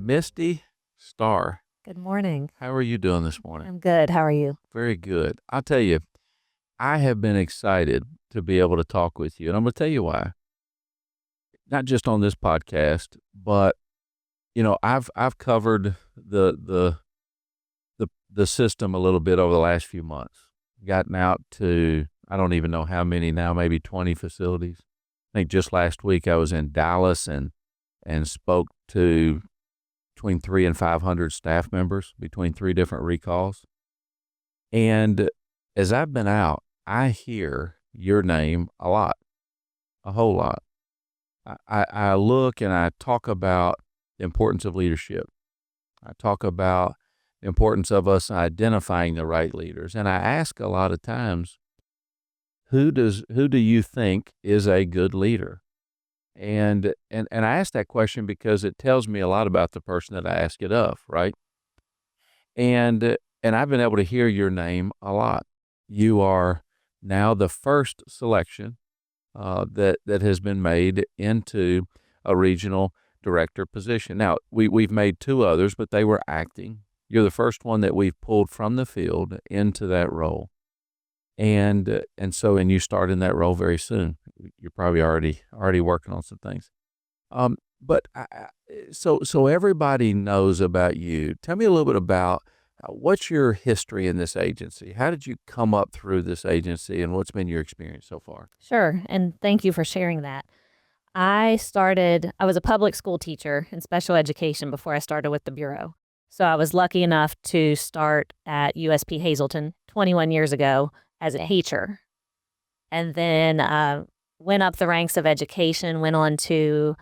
Misty Starr. Good morning. How are you doing this morning? I'm good. How are you? Very good. I'll tell you, I have been excited to be able to talk with you, and I'm going to tell you why. Not just on this podcast, but I've covered the system a little bit over the last few months. Gotten out to I don't even know how many now, maybe 20 facilities. I think just last week I was in Dallas and spoke to between 3 and 500 staff members between three different recalls. And as I've been out, I hear your name a lot, a whole lot. I look and I talk about the importance of leadership. I talk about the importance of us identifying the right leaders. And I ask a lot of times, who do you think is a good leader? And I ask that question because it tells me a lot about the person that I ask it of, right? And I've been able to hear your name a lot. You are now the first selection that has been made into a regional director position. Now we've made two others, but they were acting. You're the first one that we've pulled from the field into that role, and you start in that role very soon. You're probably already working on some things. But so everybody knows about you. Tell me a little bit about what's your history in this agency? How did you come up through this agency, and what's been your experience so far? Sure. And thank you for sharing that. I was a public school teacher in special education before I started with the Bureau. So I was lucky enough to start at USP Hazleton 21 years ago as a teacher. And then went up the ranks of education, went on to,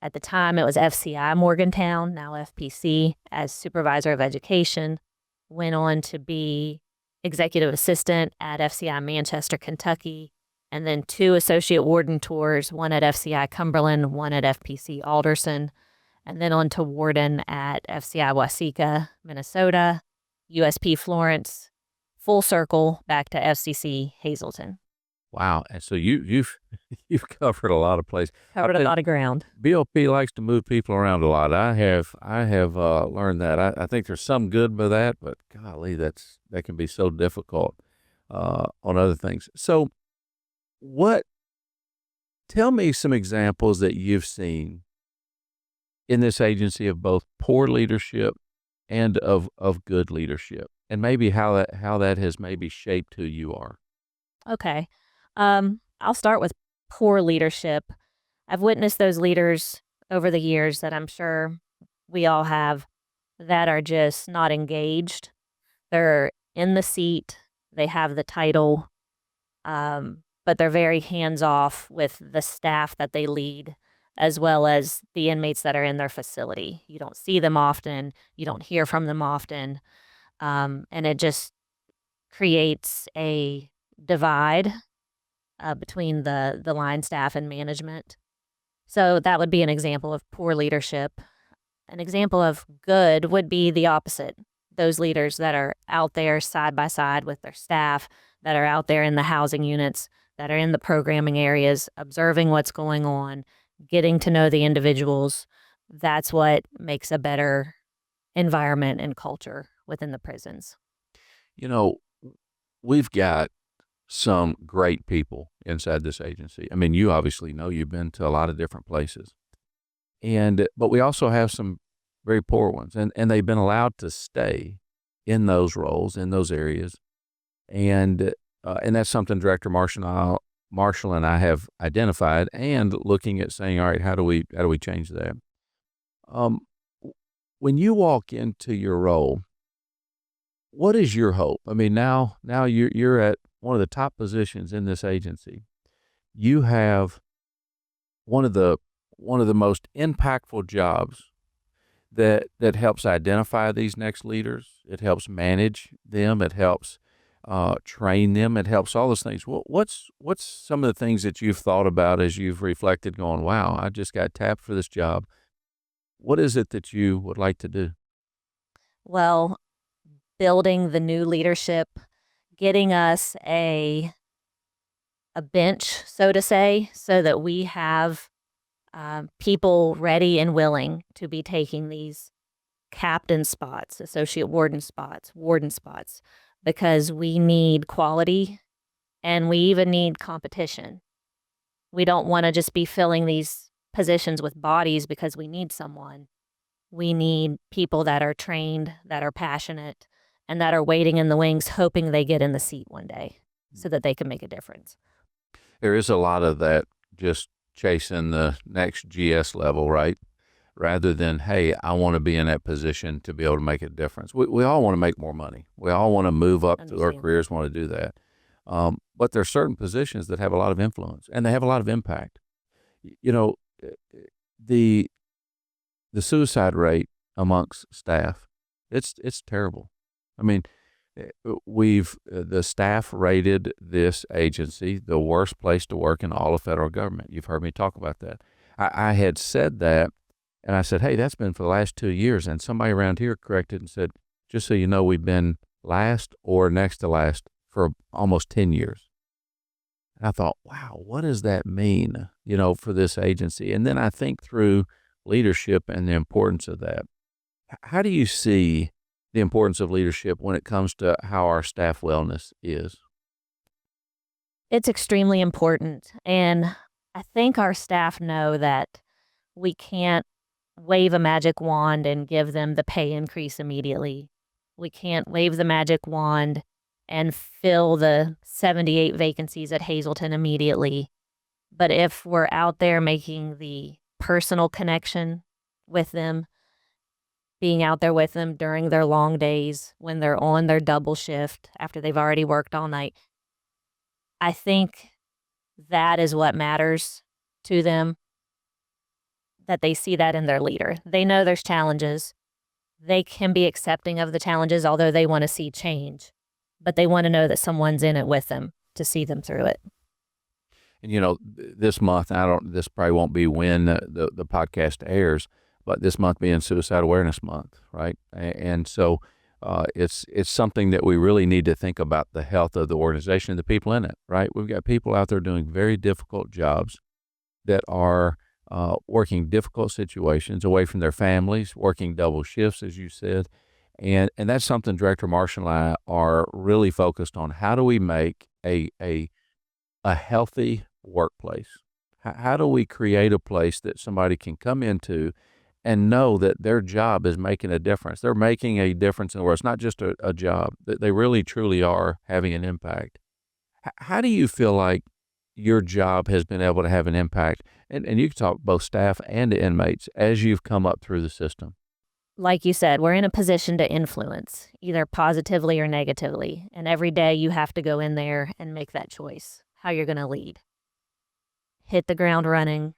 at the time it was FCI Morgantown, now FPC, as supervisor of education. Went on to be executive assistant at FCI Manchester, Kentucky, and then 2 associate warden tours, one at FCI Cumberland, one at FPC Alderson, and then on to warden at FCI Waseca, Minnesota, USP Florence, full circle back to FCC Hazleton. Wow. And so you've you've covered a lot of places. Covered a lot of ground. BOP likes to move people around a lot. I have learned that. I think there's some good with that, but golly, that can be so difficult on other things. So tell me some examples that you've seen in this agency of both poor leadership and of good leadership, and maybe how that has maybe shaped who you are. Okay. I'll start with poor leadership. I've witnessed those leaders over the years that I'm sure we all have that are just not engaged. They're in the seat, they have the title, but they're very hands-off with the staff that they lead, as well as the inmates that are in their facility. You don't see them often, you don't hear from them often, and it just creates a divide between the line staff and management. So that would be an example of poor leadership. An example of good would be the opposite. Those leaders that are out there side by side with their staff, that are out there in the housing units, that are in the programming areas, observing what's going on, getting to know the individuals. That's what makes a better environment and culture within the prisons. You know, we've got some great people inside this agency. I mean, you obviously know you've been to a lot of different places, but we also have some very poor ones, and they've been allowed to stay in those roles, in those areas, and that's something Director Marshall and I have identified, and looking at saying, all right, how do we change that? When you walk into your role, what is your hope? I mean, now you're at one of the top positions in this agency. You have one of the most impactful jobs that helps identify these next leaders. It helps manage them. It helps train them. It helps all those things. What's some of the things that you've thought about as you've reflected, going, wow, I just got tapped for this job? What is it that you would like to do? Well, building the new leadership, getting us a bench, so to say, so that we have people ready and willing to be taking these captain spots, associate warden spots, warden spots, because we need quality and we even need competition. We don't want to just be filling these positions with bodies because we need someone. We need people that are trained, that are passionate, and that are waiting in the wings, hoping they get in the seat one day so that they can make a difference. There is a lot of that, just chasing the next GS level, right? Rather than, hey, I want to be in that position to be able to make a difference. We all want to make more money. We all want to move up through our careers, want to do that. But there are certain positions that have a lot of influence and they have a lot of impact. You know, the suicide rate amongst staff, it's terrible. I mean, the staff rated this agency the worst place to work in all of federal government. You've heard me talk about that. I had said that, and I said, hey, that's been for the last 2 years. And somebody around here corrected and said, just so you know, we've been last or next to last for almost 10 years. And I thought, wow, what does that mean, for this agency? And then I think through leadership and the importance of that. How do you see the importance of leadership when it comes to how our staff wellness is? It's extremely important. And I think our staff know that we can't wave a magic wand and give them the pay increase immediately. We can't wave the magic wand and fill the 78 vacancies at Hazleton immediately. But if we're out there making the personal connection with them, being out there with them during their long days, when they're on their double shift after they've already worked all night, I think that is what matters to them, that they see that in their leader. They know there's challenges. They can be accepting of the challenges, although they want to see change. But they want to know that someone's in it with them to see them through it. And this month, this probably won't be when the podcast airs, but this month being Suicide Awareness Month, right? And so it's something that we really need to think about, the health of the organization and the people in it, right? We've got people out there doing very difficult jobs that are working difficult situations away from their families, working double shifts, as you said. And that's something Director Marshall and I are really focused on. How do we make a healthy workplace? How do we create a place that somebody can come into and know that their job is making a difference? They're making a difference in the world. It's not just a job, that they really, truly are having an impact. How do you feel like your job has been able to have an impact? And you can talk both staff and inmates as you've come up through the system. Like you said, we're in a position to influence, either positively or negatively. And every day you have to go in there and make that choice, how you're going to lead. Hit the ground running,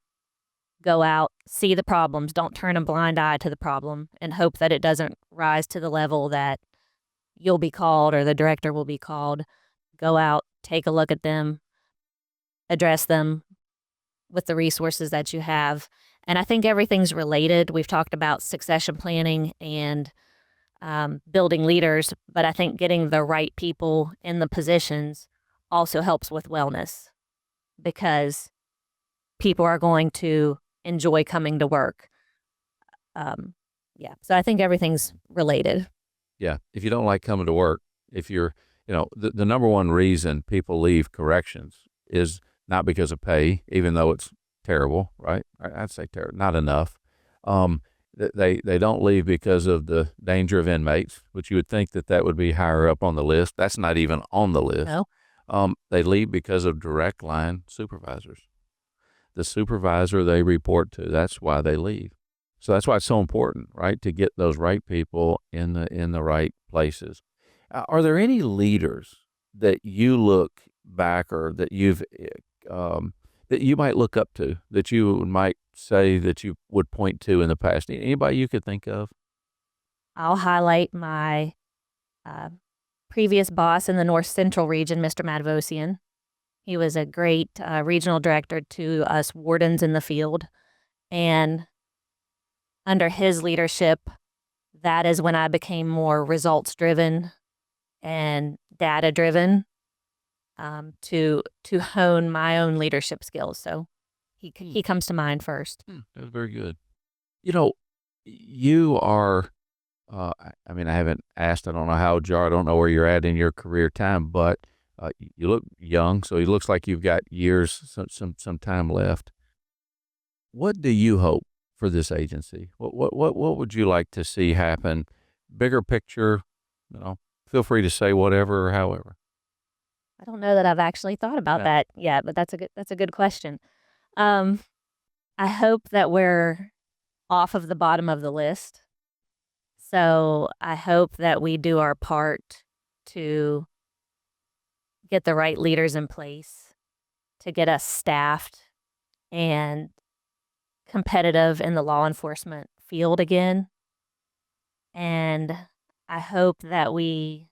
go out, see the problems. Don't turn a blind eye to the problem and hope that it doesn't rise to the level that you'll be called or the director will be called. Go out, take a look at them, address them with the resources that you have. And I think everything's related. We've talked about succession planning and building leaders, but I think getting the right people in the positions also helps with wellness, because people are going to enjoy coming to work. So I think everything's related. Yeah. If you don't like coming to work, if you're, the number one reason people leave corrections is not because of pay, even though it's terrible, right? I'd say terrible, not enough. They don't leave because of the danger of inmates, which you would think that would be higher up on the list. That's not even on the list. No. They leave because of direct line supervisors. The supervisor they report to, that's why they leave. So that's why it's so important, right, to get those right people in the right places. Are there any leaders that you look back or that that you might look up to, that you might say that you would point to in the past? Anybody you could think of? I'll highlight my previous boss in the North Central region, Mr. Madvosian. He was a great regional director to us wardens in the field. And under his leadership, that is when I became more results-driven and data-driven to hone my own leadership skills. So he comes to mind first. That was very good. You are I mean, I haven't asked. I don't know how old you are. I don't know where you're at in your career time, but you look young, so it looks like you've got years, some time left. What do you hope for this agency? What would you like to see happen? Bigger picture, you know. Feel free to say whatever or however. I don't know that I've actually thought about Yeah. that yet, but that's a good question. Um, I hope that we're off of the bottom of the list. So I hope that we do our part to get the right leaders in place, to get us staffed and competitive in the law enforcement field again. And I hope that we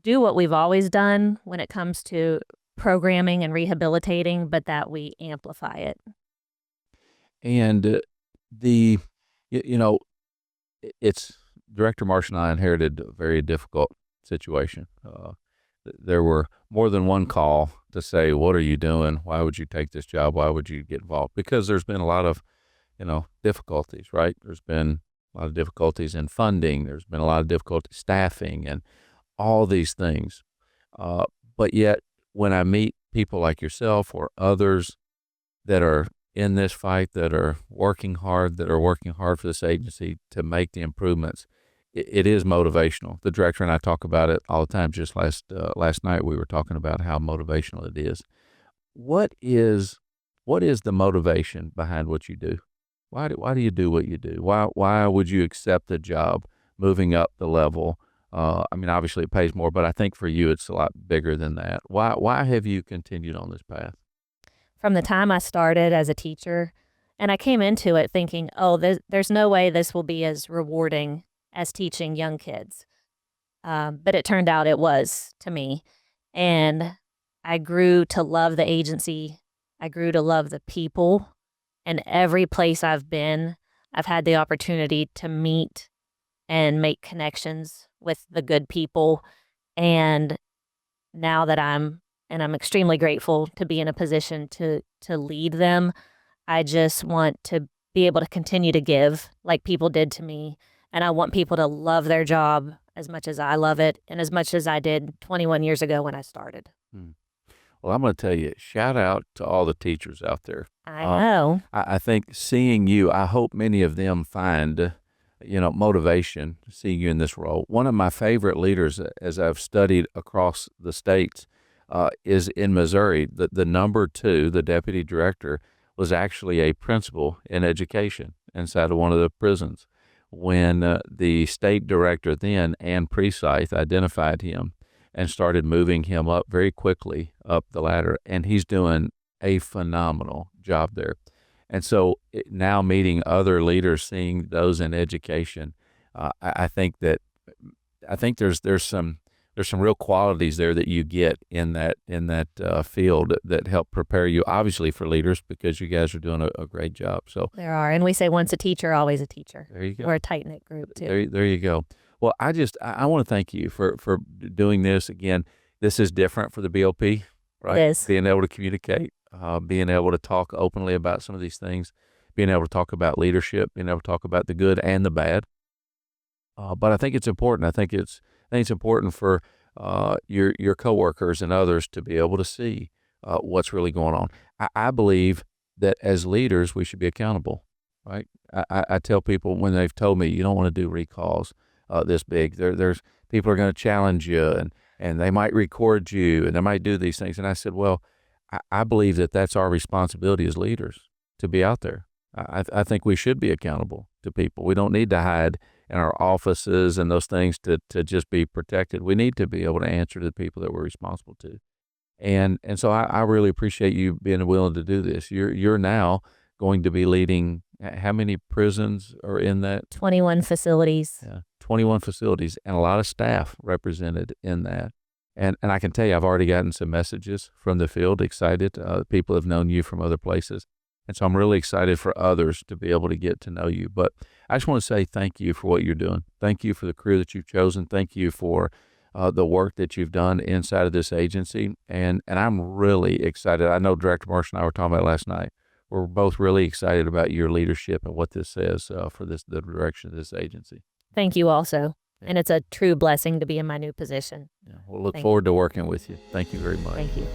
do what we've always done when it comes to programming and rehabilitating, but that we amplify it. And the, you know, it's Director Marsh and I inherited a very difficult situation. There were more than one call to say, "What are you doing? Why would you take this job? Why would you get involved?" Because there's been a lot of, difficulties, right? There's been a lot of difficulties in funding. There's been a lot of difficulty staffing and all these things. Uh, but yet, when I meet people like yourself or others that are in this fight, that are working hard, for this agency to make the improvements, it is motivational. The director and I talk about it all the time. Just last night we were talking about how motivational it is. What is what is the motivation behind what you do? Why do you do what you do? Why would you accept the job moving up the level? I mean, obviously it pays more, but I think for you it's a lot bigger than that. Why have you continued on this path? From the time I started as a teacher, and I came into it thinking, oh, there's no way this will be as rewarding as teaching young kids. But it turned out it was to me. And I grew to love the agency. I grew to love the people. And every place I've been, I've had the opportunity to meet and make connections with the good people. And now that I'm extremely grateful to be in a position to lead them. I just want to be able to continue to give like people did to me. And I want people to love their job as much as I love it and as much as I did 21 years ago when I started. Hmm. Well, I'm going to tell you, shout out to all the teachers out there. I know. I think seeing you, I hope many of them find, motivation seeing you in this role. One of my favorite leaders, as I've studied across the states, is in Missouri. The number two, the deputy director, was actually a principal in education inside of one of the prisons. When the state director then, Ann Precythe, identified him and started moving him up very quickly up the ladder, and he's doing a phenomenal job there. And so now meeting other leaders, seeing those in education, I think there's some real qualities there that you get in that field that help prepare you, obviously, for leaders, because you guys are doing a great job. So There are. And we say once a teacher, always a teacher. there you go. We're a tight knit group too. There you go. Well, I want to thank you for doing this again. This is different for the BOP, right? It is. Being able to communicate, being able to talk openly about some of these things, being able to talk about leadership, being able to talk about the good and the bad. But I think it's important. I think it's important for your coworkers and others to be able to see what's really going on. I believe that as leaders we should be accountable, right? I tell people when they've told me you don't want to do recalls this big. There's people are going to challenge you and they might record you and they might do these things. And I said, well, I believe that that's our responsibility as leaders to be out there. I think we should be accountable to people. We don't need to hide in our offices and those things to just be protected. We need to be able to answer to the people that we're responsible to. And so I really appreciate you being willing to do this. You're now going to be leading, how many prisons are in that? 21 facilities. Yeah, 21 facilities and a lot of staff represented in that. And I can tell you, I've already gotten some messages from the field, excited. People have known you from other places. And so I'm really excited for others to be able to get to know you. But I just want to say thank you for what you're doing. Thank you for the career that you've chosen. Thank you for the work that you've done inside of this agency. And I'm really excited. I know Director Marsh and I were talking about it last night. We're both really excited about your leadership and what this says for the direction of this agency. Thank you also. Yeah. And it's a true blessing to be in my new position. Yeah, we'll look Thank you. forward to working with you. Thank you very much. Thank you.